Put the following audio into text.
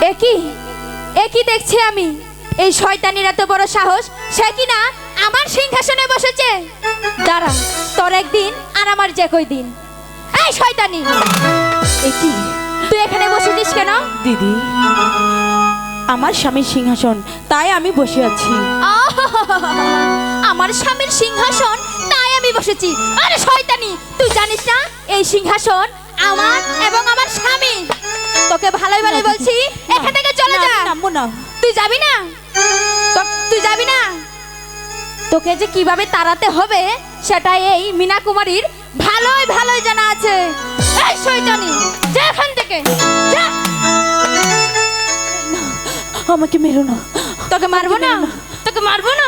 একই একই দেখছি আমি, এই শয়তানির এত বড় সাহস, সে কিনা আমার সিংহাসনে বসেছে। দাঁড়া, তোর একদিন আর আমার যে কই দিন। এই শয়তানি, একই তুই এখানে বসেছিস কেন? দিদি, আমার স্বামীর সিংহাসন, তাই আমি বসে আছি। আমার স্বামীর সিংহাসন, তাই আমি বসেছি। আরে শয়তানি, তুই জানিস না এই সিংহাসন আমার এবং আমার স্বামী। তোকে ভালোই ভালোই বলছি, এখান থেকে চলে যা। নামবো না। তুই যাবি না? তুই যাবি না? তোকে যে কিভাবে তাড়াতে হবে সেটা এই মীনা কুমারীর ভালোই ভালোই জানা আছে। এই শয়তানি, যা এখান থেকে, যা। আমাকে মেরো না। তোকে মারবো না, তোকে মারবো না।